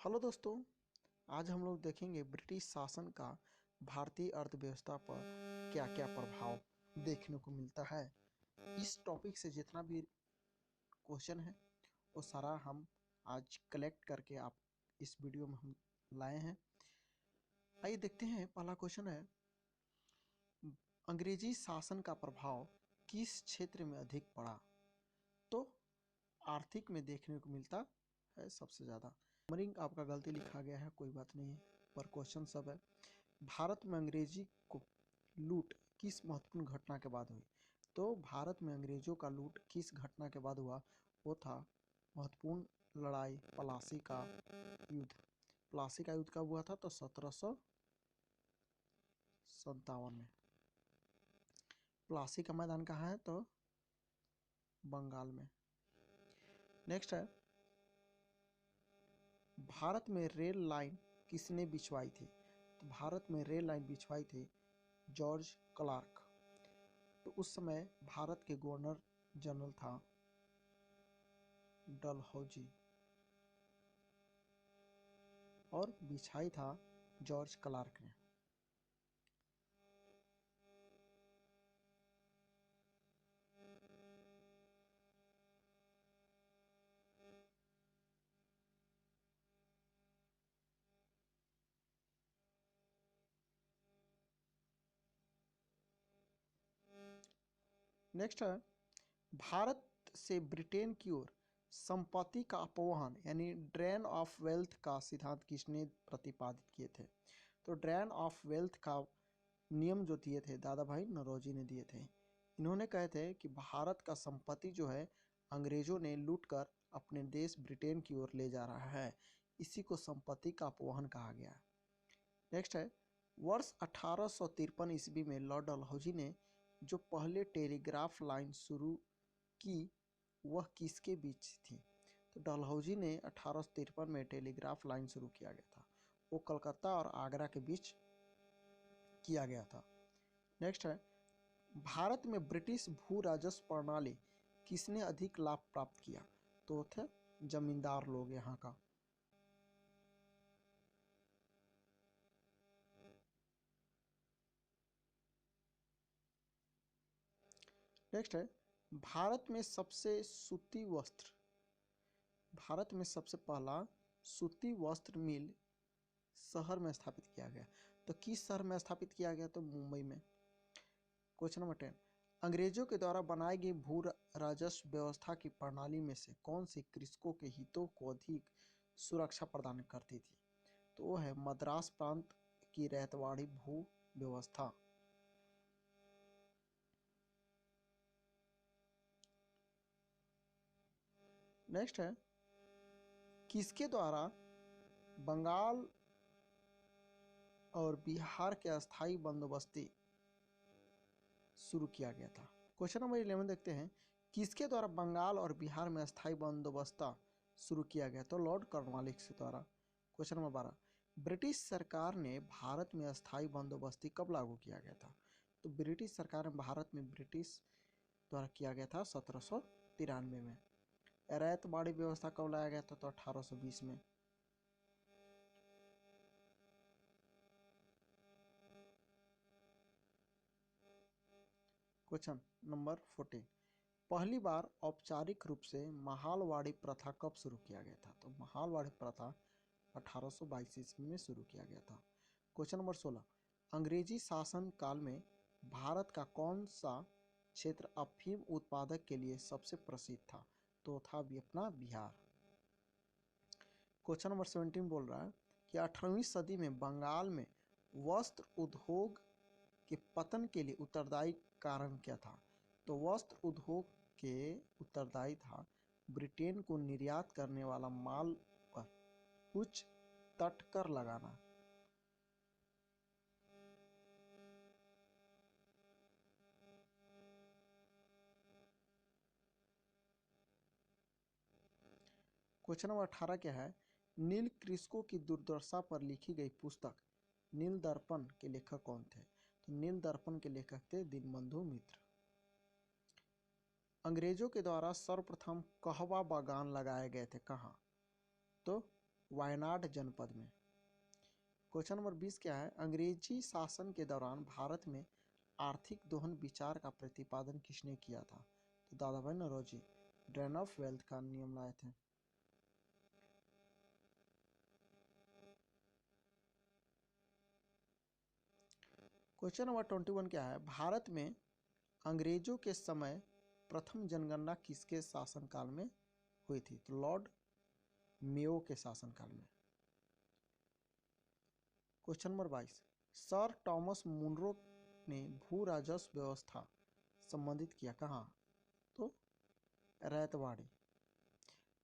Hello दोस्तों, आज हम लोग देखेंगे ब्रिटिश शासन का भारतीय अर्थव्यवस्था पर क्या क्या प्रभाव देखने को मिलता है। इस टॉपिक से जितना भी क्वेश्चन है वो सारा हम आज कलेक्ट करके आप इस वीडियो में हम लाए हैं। आइए देखते हैं। पहला क्वेश्चन है, अंग्रेजी शासन का प्रभाव किस क्षेत्र में अधिक पड़ा? तो आर्थिक में देखने को मिलता है सबसे ज़्यादा। नंबरिंग आपका गलती लिखा गया है, कोई बात नहीं है, पर क्वेश्चन सब है। भारत में अंग्रेजी को लूट किस महत्वपूर्ण घटना के बाद हुई? तो भारत में अंग्रेजों का लूट किस घटना के बाद हुआ? वो था महत्वपूर्ण लड़ाई प्लासी का युद्ध। प्लासी का युद्ध कब हुआ था? तो 1757 में। प्लासी का मैदान कहाँ है? तो बंगाल में। नेक्स्ट है, भारत में रेल लाइन किसने बिछवाई थी? तो भारत में रेल लाइन बिछवाई थी जॉर्ज क्लार्क। तो उस समय भारत के गवर्नर जनरल था डलहौजी और बिछाई था जॉर्ज क्लार्क ने। नेक्स्ट है, भारत से ब्रिटेन की ओर संपत्ति का अपवहन यानी ड्रेन ऑफ वेल्थ का सिद्धांत किसने प्रतिपादित किए थे? तो ड्रेन ऑफ वेल्थ का नियम जो दिए थे दादा भाई नौरोजी ने दिए थे। इन्होंने कहे थे कि भारत का संपत्ति जो है अंग्रेजों ने लूटकर अपने देश ब्रिटेन की ओर ले जा रहा है, इसी को संपत्ति का अपवहन कहा गया। नेक्स्ट है, वर्ष 1853 ईस्वी में लॉर्ड डलहौजी ने जो पहले टेलीग्राफ लाइन शुरू की वह किसके बीच थी? तो डलहौजी ने 1853 में टेलीग्राफ लाइन शुरू किया गया था, वो कलकत्ता और आगरा के बीच किया गया था। नेक्स्ट है, भारत में ब्रिटिश भू राजस्व प्रणाली किसने अधिक लाभ प्राप्त किया? तो थे जमींदार लोग यहाँ का। नेक्स्ट है, भारत में सबसे पहला सूती वस्त्र मिल शहर में स्थापित किया गया। तो किस शहर में स्थापित किया गया? तो मुंबई में। क्वेश्चन नंबर 10, अंग्रेजों के द्वारा बनाई गई भू राजस्व व्यवस्था की प्रणाली में से कौन सी कृषकों के हितों को अधिक सुरक्षा प्रदान करती थी? तो वो है मद्रास प्रांत की रैयतवाड़ी भू व्यवस्था। नेक्स्ट है, किसके द्वारा बंगाल और बिहार के अस्थायी बंदोबस्ती शुरू किया गया था? क्वेश्चन नंबर 11 देखते हैं, किसके द्वारा बंगाल और बिहार में अस्थायी बंदोबस्ता शुरू किया गया? तो लॉर्ड कॉर्नवालिस के द्वारा। क्वेश्चन नंबर 12, ब्रिटिश सरकार ने भारत में अस्थायी बंदोबस्ती कब लागू किया गया था? तो ब्रिटिश सरकार ने भारत में ब्रिटिश द्वारा किया गया था 1793 में। रैयतवाड़ी व्यवस्था कब लाया गया था? तो 1820 में। क्वेश्चन नंबर 14, पहली बार औपचारिक रूप से महालवाड़ी प्रथा कब शुरू किया गया था? तो महालवाड़ी प्रथा 1822 ईस्वी में शुरू किया गया था। क्वेश्चन नंबर 16, अंग्रेजी शासन काल में भारत का कौन सा क्षेत्र अफीम उत्पादक के लिए सबसे प्रसिद्ध था? तो था अपना बिहार। क्वेश्चन नंबर 17 बोल रहा है कि 18वीं सदी में बंगाल में वस्त्र उद्योग के पतन के लिए उत्तरदायी कारण क्या था? तो वस्त्र उद्योग के उत्तरदायी था ब्रिटेन को निर्यात करने वाला माल पर उच्च तटकर लगाना। क्वेश्चन नंबर 18 क्या है? नील कृषकों की दुर्दशा पर लिखी गई पुस्तक नील दर्पण के लेखक कौन थे? तो नील दर्पण के लेखक थे दीनबंधु मित्र। अंग्रेजों के द्वारा सर्वप्रथम कहवा बागान लगाए गए थे कहाँ? तो वायनाड जनपद में। क्वेश्चन नंबर 20 क्या है, अंग्रेजी शासन के दौरान भारत में आर्थिक दोहन विचार का प्रतिपादन किसने किया था? तो दादा भाई नौरोजी ड्रेन ऑफ वेल्थ का नियम लाए थे। क्वेश्चन नंबर 21 क्या है, भारत में अंग्रेजों के समय प्रथम जनगणना किसके शासनकाल में हुई थी? तो लॉर्ड मेयो के शासनकाल में। Question number 22, sir Thomas Munro ने भू राजस्व व्यवस्था संबंधित किया कहाँ? तो रैतवाड़ी।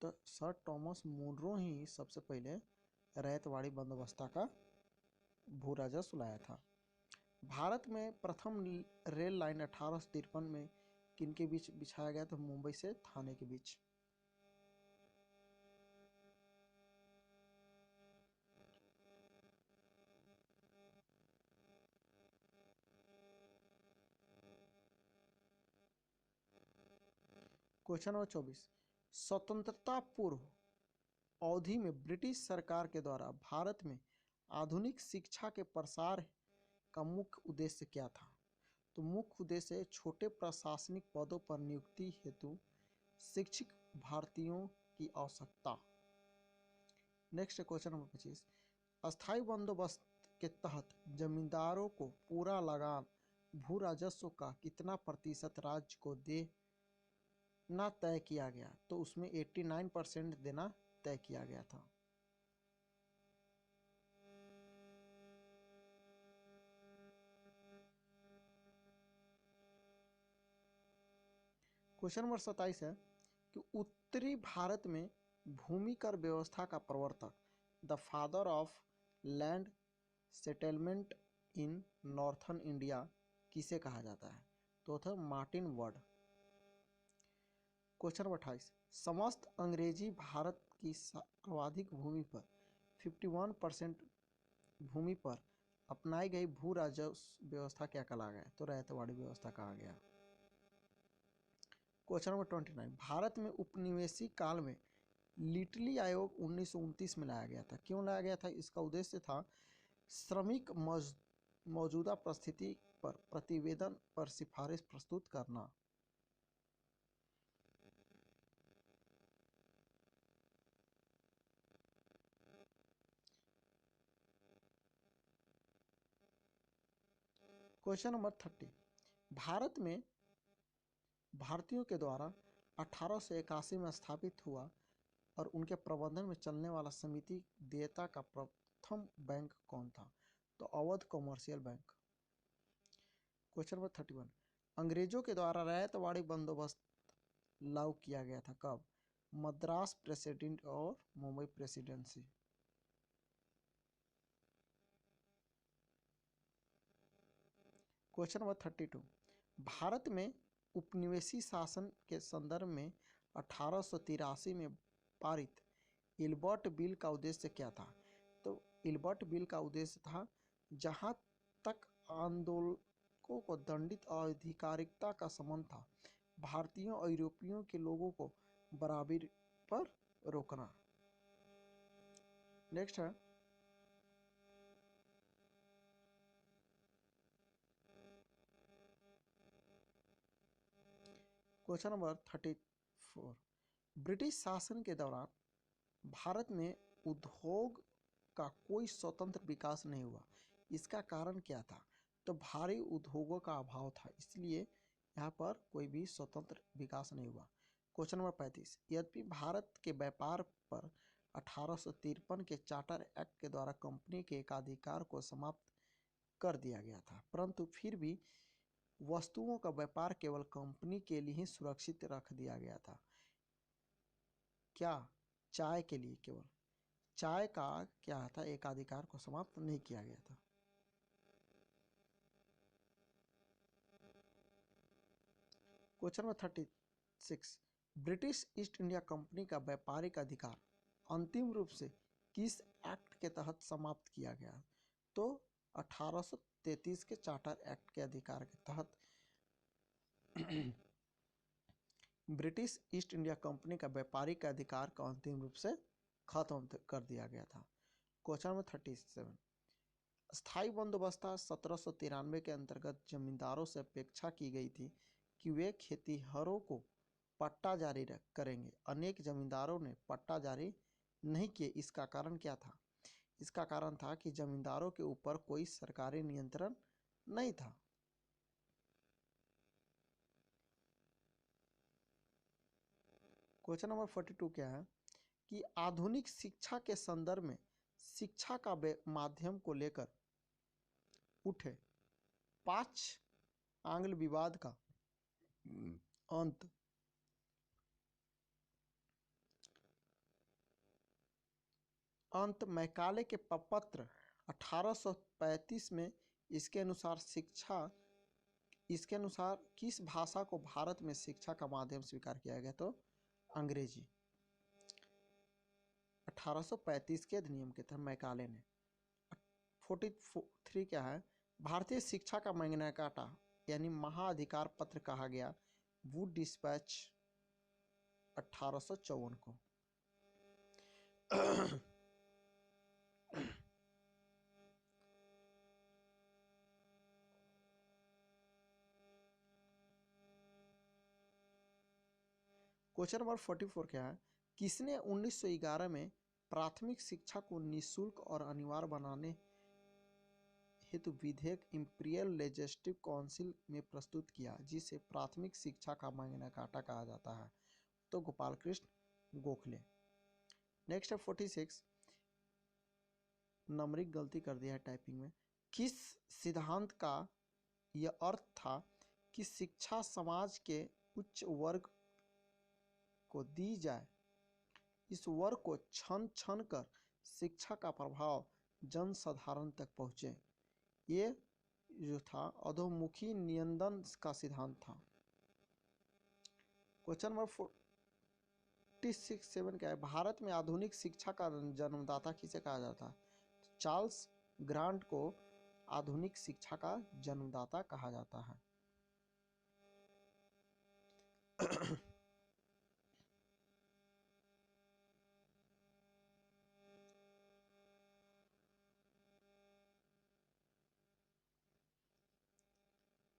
तो सर टॉमस मुनरो ही सबसे पहले रैतवाड़ी बंदोबस्ता का भू राजस्व लाया था। भारत में प्रथम रेल लाइन 1853 में किनके बीच बिछाया गया? तो मुंबई से थाने के बीच। क्वेश्चन नंबर 24, स्वतंत्रता पूर्व अवधि में ब्रिटिश सरकार के द्वारा भारत में आधुनिक शिक्षा के प्रसार का मुख्य उद्देश्य क्या था? तो मुख्य उद्देश्य छोटे प्रशासनिक पदों पर नियुक्ति हेतु शिक्षित भारतीयों की आवश्यकता। नेक्स्ट क्वेश्चन नंबर 25, अस्थायी बंदोबस्त के तहत जमींदारों को पूरा लगान भू राजस्व का कितना प्रतिशत राज्य को देना तय किया गया? तो उसमें 89% देना तय किया गया था। क्वेश्चन नंबर 27 है कि उत्तरी भारत में भूमि कर व्यवस्था का प्रवर्तक, the father of land settlement in northern India किसे कहा जाता है? तो था मार्टिन वर्ड। क्वेश्चन नंबर 28, समस्त अंग्रेजी भारत की सर्वाधिक भूमि पर 51% भूमि पर अपनाई गई भू राजस्व व्यवस्था क्या कहा गया? तो रैतवाड़ी व्यवस्था कहा गया। क्वेश्चन नंबर 29, भारत में उपनिवेशी काल में लिटली आयोग 1929 में लाया गया था। क्यों लाया गया था? इसका उद्देश्य था श्रमिक मौजूदा परिस्थिति पर प्रतिवेदन पर सिफारिश प्रस्तुत करना। क्वेश्चन नंबर 30, भारत में भारतीयों के द्वारा 1881 में स्थापित हुआ और उनके प्रबंधन में चलने वाला समिति देयता का प्रथम बैंक कौन था? तो Awadh commercial bank. Question number 31, अंग्रेजों के द्वारा रैतवाड़ी बंदोबस्त लागू किया गया था कब? मद्रास प्रेसिडेंट और Mumbai presidency. Question number 32, Bharat में उपनिवेशी शासन के संदर्भ में 1883 में पारित इल्बर्ट बिल का उद्देश्य क्या था? तो इल्बर्ट बिल का उद्देश्य था जहां तक आंदोलकों को दंडित आधिकारिकता का संबंध था, भारतीयों और यूरोपियों के लोगों को बराबरी पर रोकना। नेक्स्ट है क्वेश्चन नंबर 34, ब्रिटिश शासन के दौरान भारत में उद्योग का कोई स्वतंत्र विकास नहीं हुआ। इसका कारण क्या था? तो भारी उद्योगों का अभाव था, इसलिए यहाँ पर कोई भी स्वतंत्र विकास नहीं हुआ। क्वेश्चन नंबर 35, यद्यपि भारत के व्यापार पर 1853 के चार्टर एक्ट के द्वारा कंपनी के एकाधिकार को समाप्त कर दिया गया था, परंतु फिर भी वस्तुओं का व्यापार केवल कंपनी के लिए ही सुरक्षित रख दिया गया था। क्या? चाय के लिए केवल। चाय का क्या था? एकाधिकार को समाप्त नहीं किया गया था। Question number 36, British east India company का व्यापारिक अधिकार अंतिम रूप से किस एक्ट के तहत समाप्त किया गया? तो 1833 के चार्टर एक्ट के अधिकार के तहत ब्रिटिश ईस्ट इंडिया कंपनी का व्यापारिक अधिकार का अंतिम रूप से खत्म कर दिया गया था। क्वेश्चन नंबर 37, स्थायी बंदोबस्त 1793 के अंतर्गत जमींदारों से अपेक्षा की गई थी कि वे खेतीहरों को पट्टा जारी करेंगे। अनेक जमींदारों ने पट्टा जारी नहीं किए। इसका कारण क्या था? इसका कारण था कि जमींदारों के ऊपर कोई सरकारी नियंत्रण नहीं था। क्वेश्चन नंबर 42 क्या है कि आधुनिक शिक्षा के संदर्भ में शिक्षा का माध्यम को लेकर उठे 5 आंग्ल विवाद का अंत मैकाले के पत्र 1835 में इसके अनुसार किस भाषा को भारत में शिक्षा का माध्यम स्वीकार किया गया? तो अंग्रेजी। 1835 के अधिनियम के तहत मैकाले ने। 43 क्या है? भारतीय शिक्षा का मैग्ना कार्टा यानी महाअधिकार पत्र कहा गया वुड डिस्पैच 1854 को। क्वेश्चन नंबर 44 क्या है? किसने 1911 में प्राथमिक शिक्षा को निःशुल्क और अनिवार्य बनाने हेतु विधेयक इंपीरियल लेजिस्लेटिव काउंसिल में प्रस्तुत किया, जिसे प्राथमिक शिक्षा का मैग्ना कार्टा कहा जाता है? तो गोपाल कृष्ण गोखले। नेक्स्ट है 46, नंबरिंग गलती कर दिया है टाइपिंग में। किस सिद्धांत का यह अर्थ था कि शिक्षा समाज के उच्च वर्ग को दी जाए, इस वर्ग को छन छन कर शिक्षा का प्रभाव जनसाधारण तक पहुँचे? ये जो था अधोमुखी नियंत्रण का सिद्धांत था। क्वेश्चन नंबर 46 क्या है? भारत में आधुनिक शिक्षा का जन्मदाता किसे कहा जाता है? चार्ल्स ग्रांट को आधुनिक शिक्षा का जन्मदाता कहा जाता है।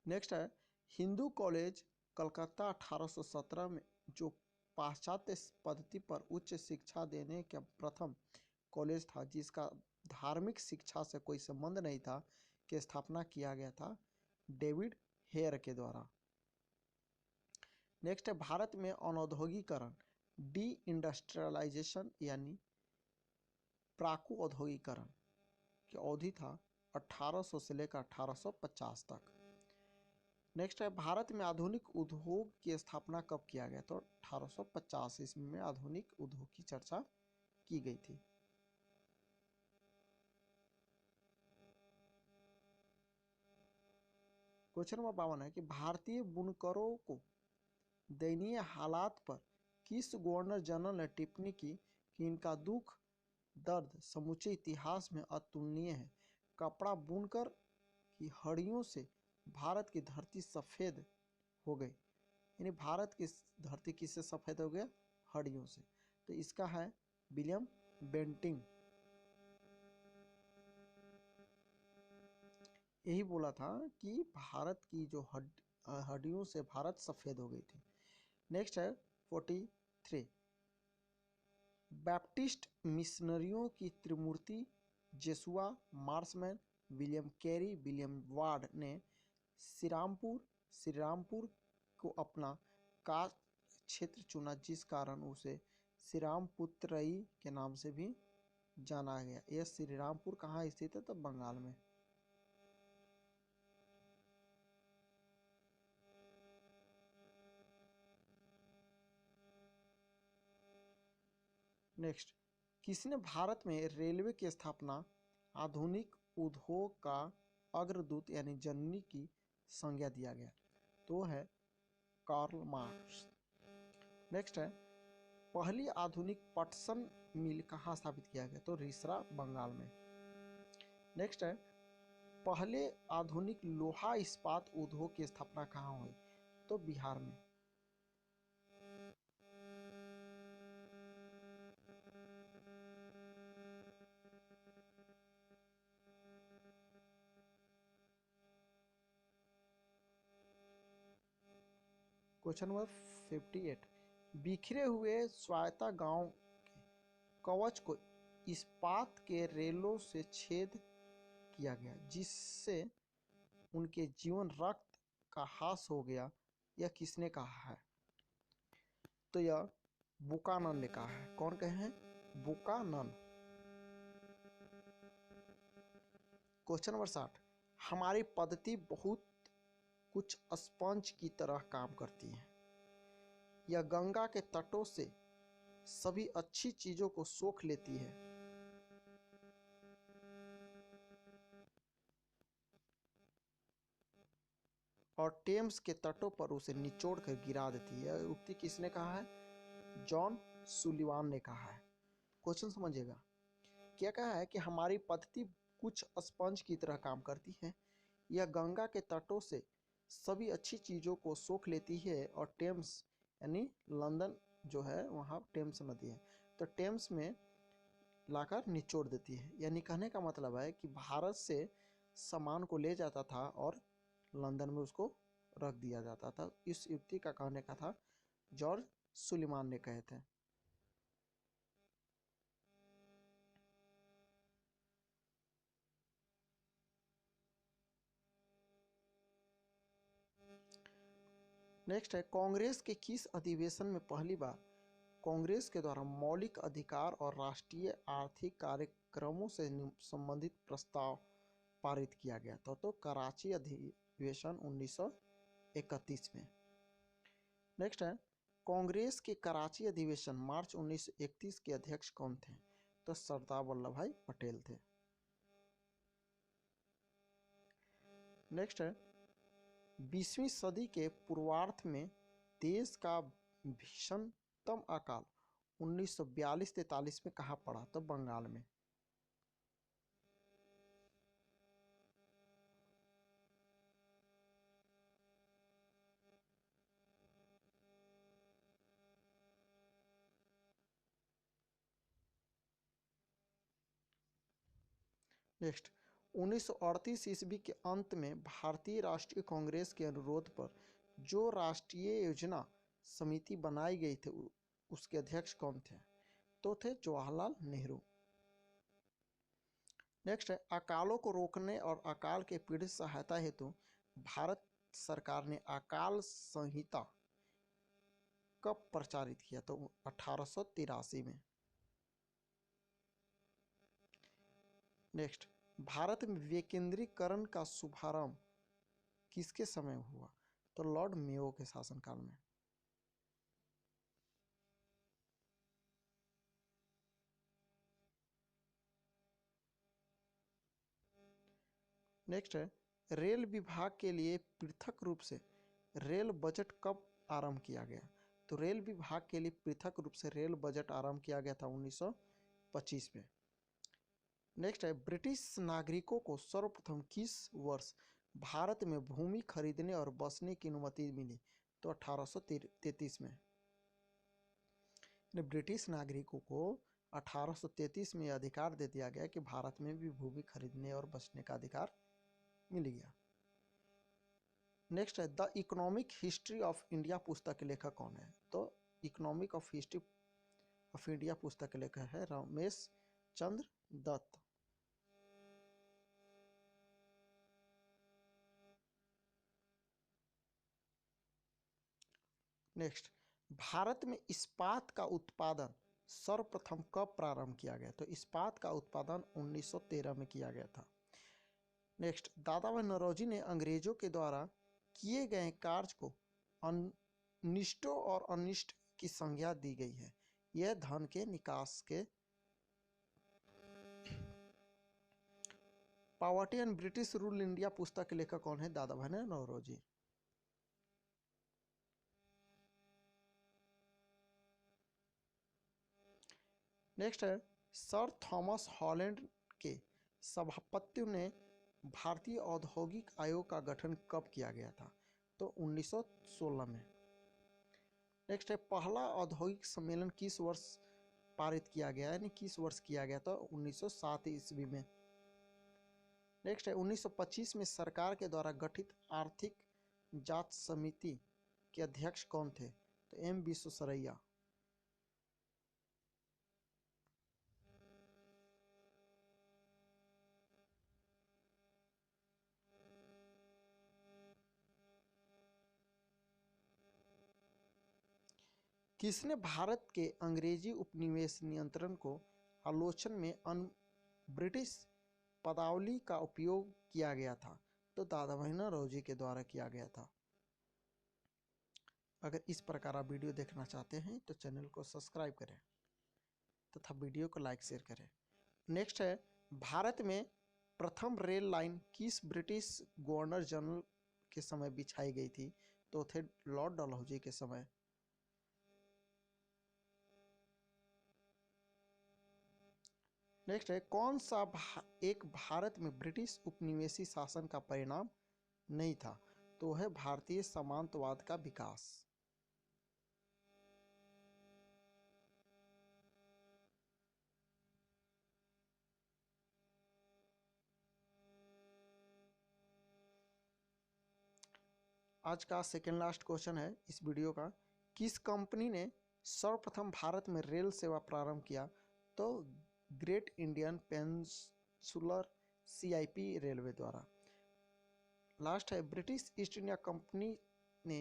नेक्स्ट है हिंदू कॉलेज कलकत्ता 1817 में जो पाश्चात्य पद्धति पर उच्च शिक्षा देने का प्रथम कॉलेज था, जिसका धार्मिक शिक्षा से कोई संबंध नहीं था, की स्थापना किया गया था डेविड हेयर के द्वारा। नेक्स्ट है भारत में अनौद्योगिकरण डी इंडस्ट्रियलाइजेशन यानी प्राकु औद्योगिकरण की अवधि था 1800 से लेकर 1850 तक। नेक्स्ट है भारत में आधुनिक उद्योग की स्थापना कब किया गया? तो 1850 ईस्वी में आधुनिक उद्योग की चर्चा की गई थी। क्वेश्चन नंबर 52 है कि भारतीय बुनकरों को दयनीय हालात पर किस गवर्नर जनरल ने टिप्पणी की कि इनका दुख दर्द समूचे इतिहास में अतुलनीय है? कपड़ा बुनकर की हड्डियों से भारत की धरती सफेद हो गई, यानी भारत की धरती किससे सफेद हो गया? हड्डियों से। तो इसका है विलियम बेंटिंग। यही बोला था कि भारत की जो हड्डियों से भारत सफेद हो गई थी। नेक्स्ट है 43, बैप्टिस्ट मिशनरियों की त्रिमूर्ति Joshua Marshman, William Carey, William Ward ने श्रीरामपुर को अपना कार्य क्षेत्र चुना, जिस कारण उसे श्रीरामपुत्रई के नाम से भी जाना गया। यह श्रीरामपुर कहाँ स्थित है? तो बंगाल में। नेक्स्ट, किसने भारत में रेलवे की स्थापना आधुनिक उद्योग का अग्रदूत यानी जननी की संज्ञा दिया गया? तो है कार्ल मार्क्स। नेक्स्ट है पहली आधुनिक पटसन मिल कहाँ स्थापित किया गया? तो रिसरा बंगाल में। नेक्स्ट है पहले आधुनिक लोहा इस्पात उद्योग की स्थापना कहाँ हुई? तो बिहार में। क्वेश्चन नंबर 58, बिखरे हुए स्वायत्ता गांव के कवच को इस्पात के रेलों से छेद किया गया जिससे उनके जीवन रक्त का हास हो गया, यह किसने कहा है? तो यह बुकानन ने कहा है। कौन कहे हैं? बुकानन। क्वेश्चन नंबर 60, हमारी पद्धति बहुत कुछ स्पंज की तरह काम करती है। यह गंगा के तटों से सभी अच्छी चीजों को सोख लेती है। और टेम्स के तटों पर उसे निचोड़ कर गिरा देती है। यह उक्ति किसने कहा है? जॉन सुलिवान ने कहा है। क्वेश्चन समझिएगा, क्या कहा है कि हमारी पद्धति कुछ स्पंज की तरह काम करती है। यह गंगा के तटों से सभी अच्छी चीज़ों को सोख लेती है और टेम्स यानी लंदन जो है वहाँ टेम्स नदी है, तो टेम्स में लाकर निचोड़ देती है। यानी कहने का मतलब है कि भारत से सामान को ले जाता था और लंदन में उसको रख दिया जाता था। इस युक्ति का कहने का था, जॉर्ज सुलिमान ने कहे थे। नेक्स्ट है, कांग्रेस के किस अधिवेशन में पहली बार कांग्रेस के द्वारा मौलिक अधिकार और राष्ट्रीय आर्थिक कार्यक्रमों से संबंधित प्रस्ताव पारित किया गया था? तो कराची अधिवेशन 1931 में। नेक्स्ट है, कांग्रेस के कराची अधिवेशन मार्च 1931 के अध्यक्ष कौन थे? तो सरदार वल्लभ भाई पटेल थे। नेक्स्ट है, 20वीं सदी के पूर्वार्ध में देश का भीषणतम अकाल 1942-43 में कहाँ पड़ा? तो बंगाल में। नेक्स्ट, 1938 ईस्वी के अंत में भारतीय राष्ट्रीय कांग्रेस के अनुरोध पर जो राष्ट्रीय योजना समिति बनाई गई थी उसके अध्यक्ष कौन थे? तो थे जवाहरलाल नेहरू। नेक्स्ट है, अकालों को रोकने और अकाल के पीड़ित सहायता हेतु भारत सरकार ने अकाल संहिता कब प्रचारित किया? तो 1883 में। नेक्स्ट, भारत में विकेंद्रीकरण का शुभारंभ किसके समय हुआ? तो लॉर्ड मेयो के शासनकाल में। नेक्स्ट है, रेल विभाग के लिए पृथक रूप से रेल बजट कब आरंभ किया गया? तो रेल विभाग के लिए पृथक रूप से रेल बजट आरंभ किया गया था 1925 में। नेक्स्ट है, ब्रिटिश नागरिकों को सर्वप्रथम किस वर्ष भारत में भूमि खरीदने और बसने की अनुमति मिली? तो 1833 में। ब्रिटिश नागरिकों को 1833 में अधिकार दे दिया गया कि भारत में भी भूमि खरीदने और बसने का अधिकार मिल गया। नेक्स्ट है, the economic history of India पुस्तक के लेखक कौन है? तो economic of history of India पुस्तक के लेखक है रमेश चंद्र दत्त। नेक्स्ट, भारत में इस्पात का उत्पादन सर्वप्रथम कब प्रारंभ किया गया? तो इस्पात का उत्पादन 1913 में किया गया था। नेक्स्ट, दादा भाई नौरोजी ने अंग्रेजों के द्वारा किए गए कार्य को अनिष्टों और अनिष्ट की संज्ञा दी गई है। यह धन के निकास के poverty and British rule India पुस्तक के लेखक कौन है? दादा भाई नौरोजी। नेक्स्ट है, सर थॉमस हॉलैंड के सभापतित्व ने भारतीय औद्योगिक आयोग का गठन कब किया गया था? तो 1916 में। नेक्स्ट है, पहला औद्योगिक सम्मेलन किस वर्ष पारित किया गया यानी किस वर्ष किया गया? तो 1907 ईस्वी में। नेक्स्ट है, 1925 में सरकार के द्वारा गठित आर्थिक जांच समिति के अध्यक्ष कौन थे? तो एम विश्वेश्वरैया। किसने भारत के अंग्रेजी उपनिवेश नियंत्रण को आलोचन में ब्रिटिश पदावली का उपयोग किया गया था? तो दादा भाई नौरोजी के द्वारा किया गया था। अगर इस प्रकार आप वीडियो देखना चाहते हैं तो चैनल को सब्सक्राइब करें तथा वीडियो को लाइक शेयर करें। नेक्स्ट है, भारत में प्रथम रेल लाइन किस ब्रिटिश गवर्नर जनरल के समय बिछाई गई थी? तो थे लॉर्ड डलहौजी के समय। नेक्स्ट है, कौन सा एक भारत में ब्रिटिश उपनिवेशी शासन का परिणाम नहीं था? तो है भारतीय सामंतवाद का विकास। आज का सेकेंड लास्ट क्वेश्चन है इस वीडियो का, किस कंपनी ने सर्वप्रथम भारत में रेल सेवा प्रारंभ किया? तो great Indian peninsular CIP railway द्वारा। लास्ट है, ब्रिटिश ईस्ट इंडिया कंपनी ने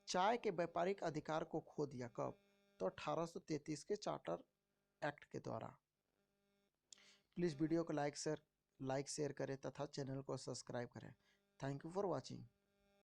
चाय के व्यापारिक अधिकार को खो दिया कब? तो 1833 के चार्टर एक्ट के द्वारा। प्लीज़ वीडियो को लाइक शेयर करें तथा चैनल को सब्सक्राइब करें। Thank you for watching.